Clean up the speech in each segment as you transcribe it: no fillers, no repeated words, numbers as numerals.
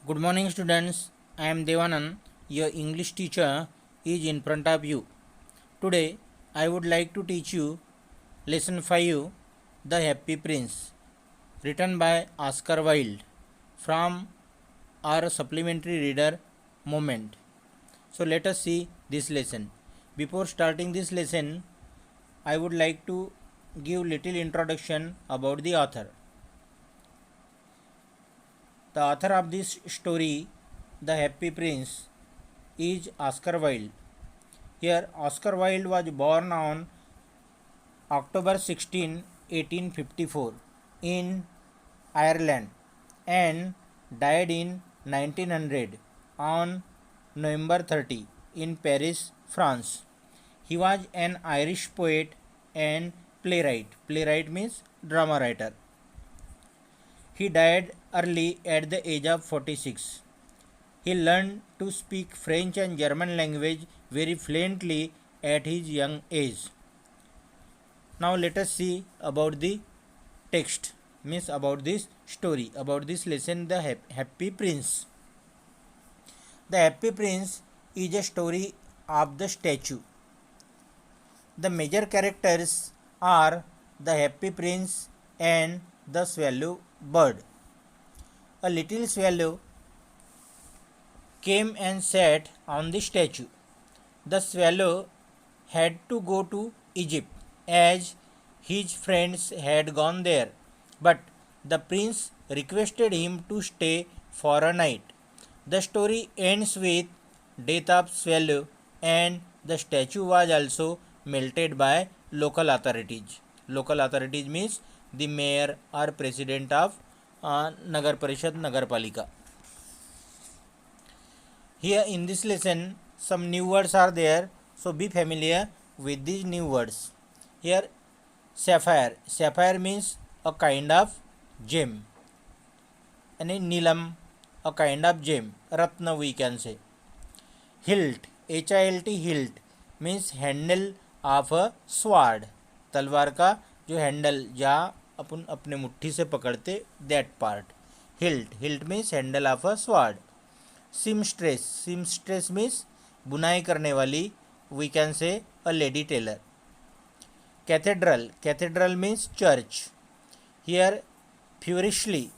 Good morning, students. I am Devanand. Your English teacher is in front of you. Today, I would like to teach you Lesson 5, The Happy Prince, written by Oscar Wilde from our supplementary reader Moment. So, let us see this lesson. Before starting this lesson, I would like to give little introduction about the author. The author of this story, The Happy Prince, is Oscar Wilde. Here, Oscar Wilde was born on October 16, 1854 in Ireland and died in 1900 on November 30 in Paris, France. He was an Irish poet and playwright. Playwright means drama writer. He died early at the age of 46. He learned to speak French and German language very fluently at his young age. Now let us see about the text, means about this story, about this lesson, The Happy Prince. The Happy Prince is a story of the statue. The major characters are the Happy Prince and the swallow bird. A little swallow came and sat on the statue. The swallow had to go to Egypt as his friends had gone there, but the prince requested him to stay for a night. The story ends with death of swallow and the statue was also melted by local authorities. Local authorities means the mayor or president of Nagar Parishad Nagarpalika. Here in this lesson some new words are there, so be familiar with these new words. Here sapphire. Sapphire means a kind of gem. And Nilam, a kind of gem. Ratna we can say. Hilt. Hilt. Hilt means handle of a sword. तलवार का जो handle जहाँ अपन अपने मुट्ठी से पकड़ते, that part. Hilt. Hilt means handle of a sword. Seamstress. Seamstress means बुनाई करने वाली, we can say a lady tailor. Cathedral. Cathedral means church. Feverishly.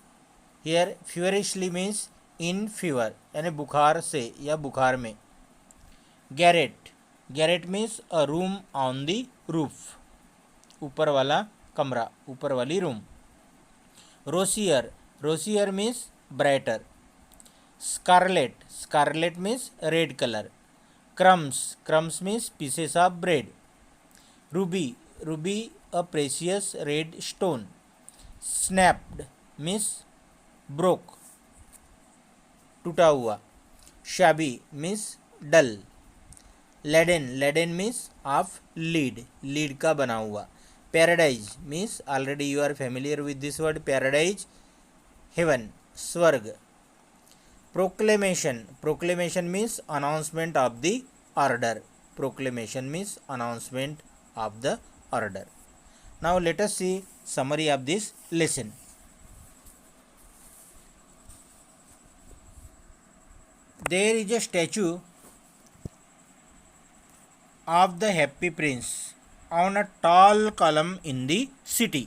Feverishly means in fever, यानी बुखार से या बुखार में. Garret. Garret means a room on the roof, ऊपर वाला कमरा, ऊपर वाली room. Rosier. Rosier means brighter. Scarlet. Scarlet means red colour. Crumbs. Crumbs means pieces of bread. Ruby. Ruby a precious red stone. Snapped means broke, टूटा हुआ. Shabby means dull. Laden. Laden means of lead, lead का बना हुआ. Paradise means, already you are familiar with this word, paradise heaven, स्वर्ग. Proclamation. Proclamation means announcement of the order. Proclamation means announcement of the order. Now let us see summary of this lesson. There is a statue of the Happy Prince on a tall column in the city.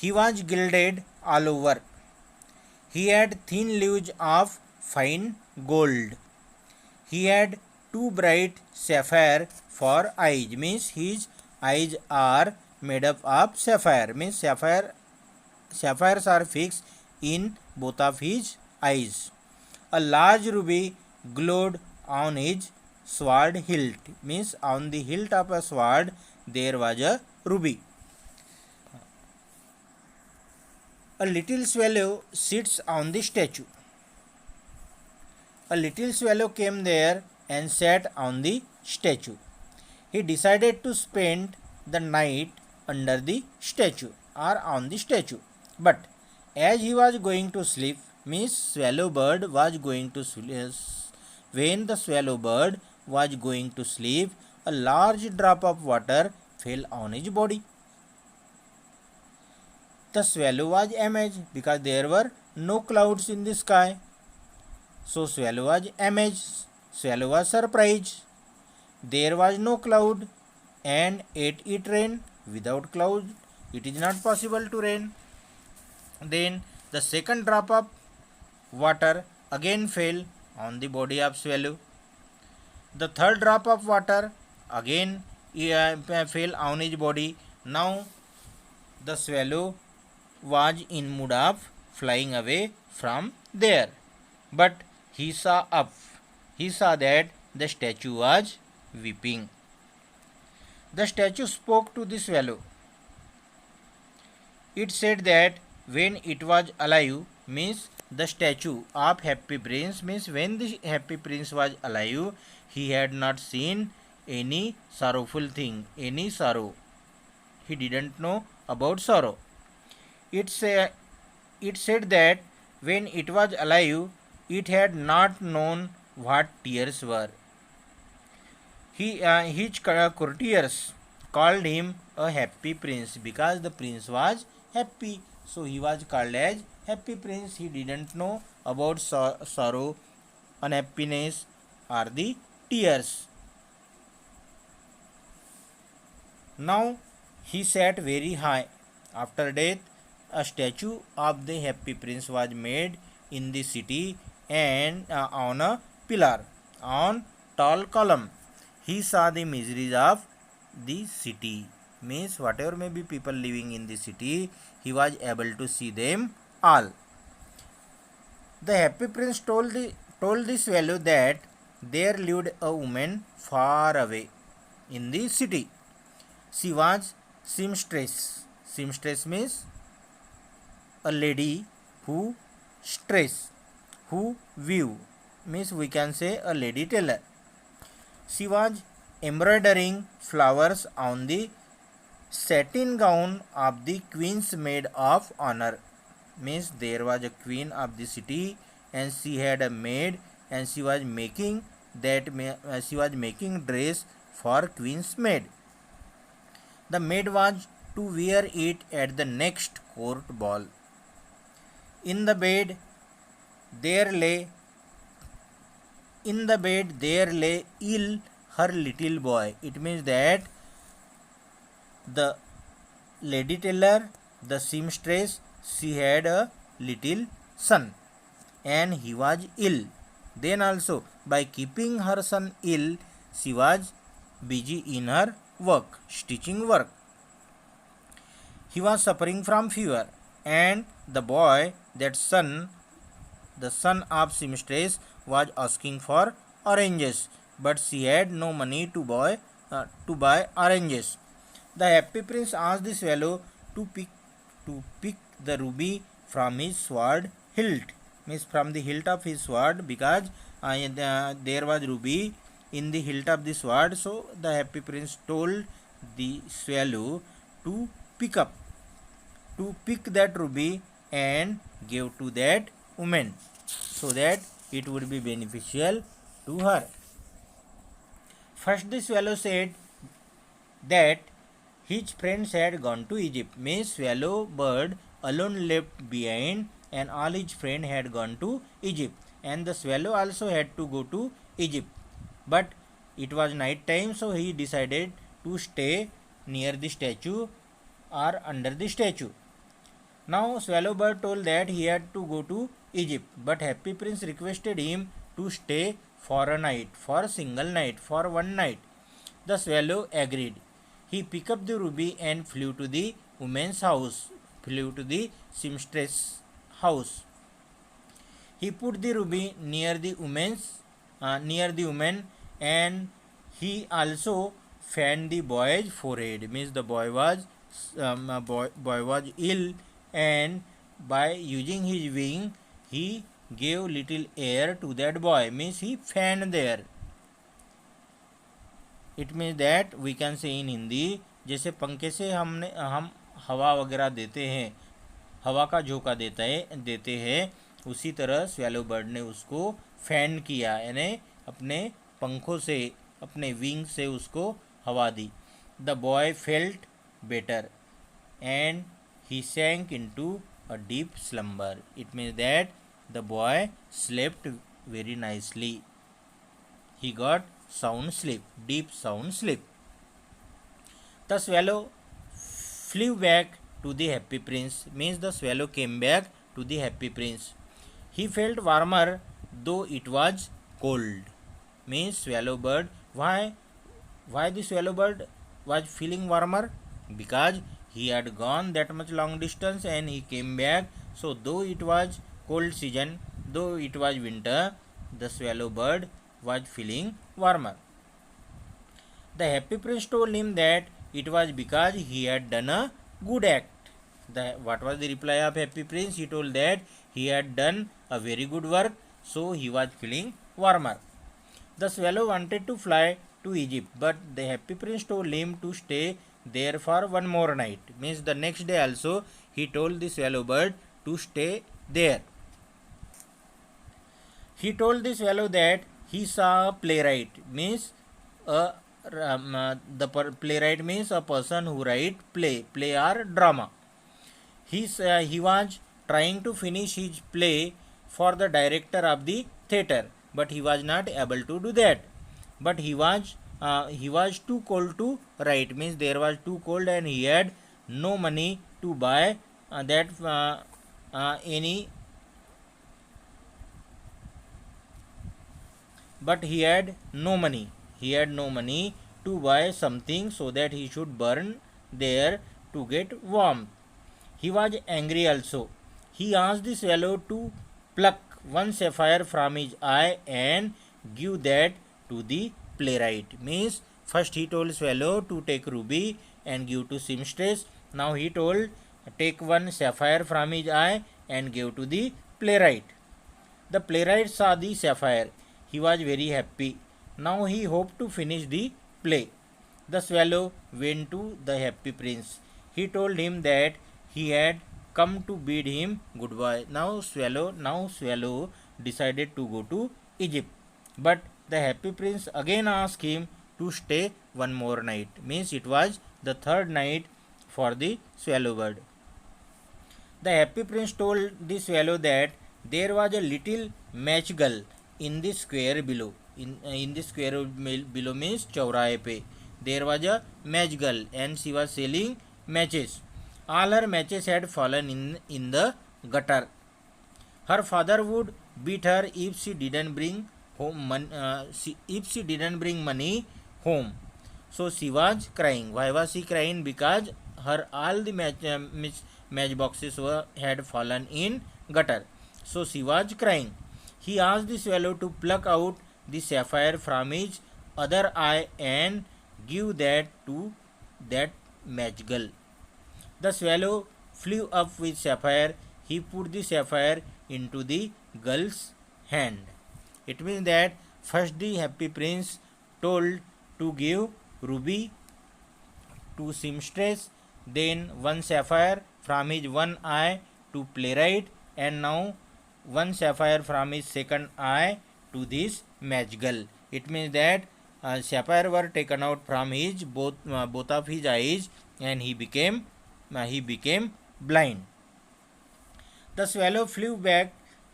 He was gilded all over. He had thin leaves of fine gold. He had two bright sapphire for eyes, means his eyes are made up of sapphire, means sapphires are fixed in both of his eyes. A large ruby glowed on his sword hilt, means on the hilt of a sword there was a ruby. A little swallow sits on the statue. A little swallow came there and sat on the statue. He decided to spend the night under the statue or on the statue. But as he was going to sleep, means swallow bird was going to sleep. When the swallow bird was going to sleep, a large drop of water fell on his body. The swallow was amazed because there were no clouds in the sky. So swallow was amazed, swallow was surprised. There was no cloud, and yet it rained. Without cloud, it is not possible to rain. Then the second drop of water again fell on the body of swallow. The third drop of water again fell on his body. Now the swallow was in mood of flying away from there. But he saw up. He saw that the statue was weeping. The statue spoke to the swallow. It said that when it was alive, means the statue of Happy Prince, means when the Happy Prince was alive, he had not seen any sorrowful thing, any sorrow. He didn't know about sorrow. It said that when it was alive, it had not known what tears were. His courtiers called him a happy prince because the prince was happy. So he was called as happy prince. He didn't know about sorrow, unhappiness, or the tears. Now he sat very high. After death, a statue of the happy prince was made in the city and on a pillar, on tall column. He saw the miseries of the city. Means whatever may be people living in the city, he was able to see them all. The happy prince told the swallow that there lived a woman far away in the city. She was seamstress. Seamstress means a lady who who weave, means we can say a lady tailor. She was embroidering flowers on the satin gown of the queen's maid of honor. Means there was a queen of the city and she had a maid and she was making dress for queen's maid. The maid was to wear it at the next court ball. In the bed there lay ill her little boy. It means that the lady tailor, the seamstress, she had a little son and he was ill. Then also by keeping her son ill, she was busy in her work, stitching work. He was suffering from fever, and the boy, the son of seamstress, was asking for oranges, but she had no money to buy oranges. The happy prince asked the swallow to pick the ruby from his sword hilt, means from the hilt of his sword, because there was ruby in the hilt of the sword. So the happy prince told the swallow to pick that ruby and give to that woman so that it would be beneficial to her. First the swallow said that his friends had gone to Egypt, means swallow bird alone left behind and all his friends had gone to Egypt, and the swallow also had to go to Egypt, but it was night time, so he decided to stay near the statue or under the statue. Now swallow bird told that he had to go to Egypt, but happy prince requested him to stay for a night, for a single night, for one night. The swallow agreed. He picked up the ruby and flew to the woman's house, flew to the seamstress house. He put the ruby near the woman, and he also fanned the boy's forehead. Means the boy was ill, and by using his wing, he gave little air to that boy. Means he fanned there. It means that we can say in Hindi, जैसे पंखे से हम हवा वगैरह देते हैं, हवा का झोंका देते हैं, उसी तरह स्वैलो बर्ड ने उसको फैन किया, यानी अपने पंखों से, अपने विंग से उसको हवा दी. The boy felt better and he sank into a deep slumber. It means that the boy slept very nicely. He got sound sleep, deep sound sleep. The swallow flew back to the happy prince, means the swallow came back to the happy prince. He felt warmer though it was cold, means swallow bird. Why the swallow bird was feeling warmer? Because he had gone that much long distance and he came back. So though it was cold season, though it was winter, the swallow bird was feeling warmer. The happy prince told him that it was because he had done a good act. What was the reply of happy prince? He told that he had done a very good work, so he was feeling warmer. The swallow wanted to fly to Egypt, but the happy prince told him to stay there for one more night. Means the next day also he told the swallow bird to stay there. He told the swallow that he saw a playwright, means playwright means a person who write play or drama. He was trying to finish his play for the director of the theatre, but he was not able to do that. But he was too cold to write, means there was too cold and he had no money to buy any. But he had no money. He had no money to buy something so that he should burn there to get warmth. He was angry also. He asked the swallow to pluck one sapphire from his eye and give that to the playwright. Means first he told swallow to take ruby and give to seamstress. Now he told take one sapphire from his eye and give to the playwright. The playwright saw the sapphire. He was very happy. Now he hoped to finish the play. The swallow went to the happy prince. He told him that he had come to bid him goodbye. Now swallow decided to go to Egypt. But the happy prince again asked him to stay one more night. Means it was the third night for the swallow bird. The happy prince told the swallow that there was a little match girl in the square below. In the square below means chowrahe pe. There was a match girl and she was selling matches. All her matches had fallen in the gutter. Her father would beat her if she didn't bring money home. So she was crying. Why was she crying? Because her all the match boxes had fallen in gutter. So she was crying. He asked the swallow to pluck out the sapphire from his other eye and give that to that match girl. The swallow flew up with sapphire. He put the sapphire into the girl's hand. It means that first the happy prince told to give ruby to seamstress, then one sapphire from his one eye to playwright, and now one sapphire from his second eye to this match girl. It means that sapphire were taken out from his both of his eyes and he became blind. The swallow flew back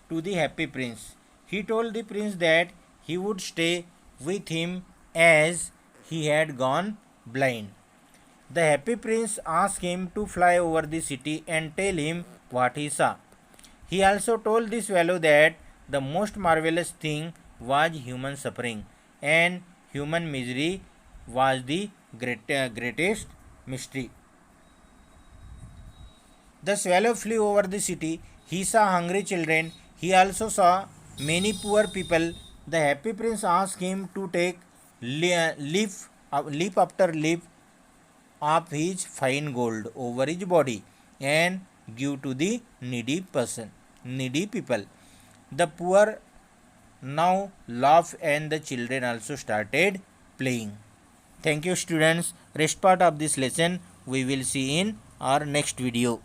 to the happy prince. He told the prince that he would stay with him as he had gone blind. The happy prince asked him to fly over the city and tell him what he saw. He also told the swallow that the most marvelous thing was human suffering and human misery was the greatest mystery. The swallow flew over the city. He saw hungry children. He also saw many poor people. The happy prince asked him to take leaf after leaf of his fine gold over his body and give to the needy people. The poor now laughed and the children also started playing. Thank you students. Rest part of this lesson we will see in our next video.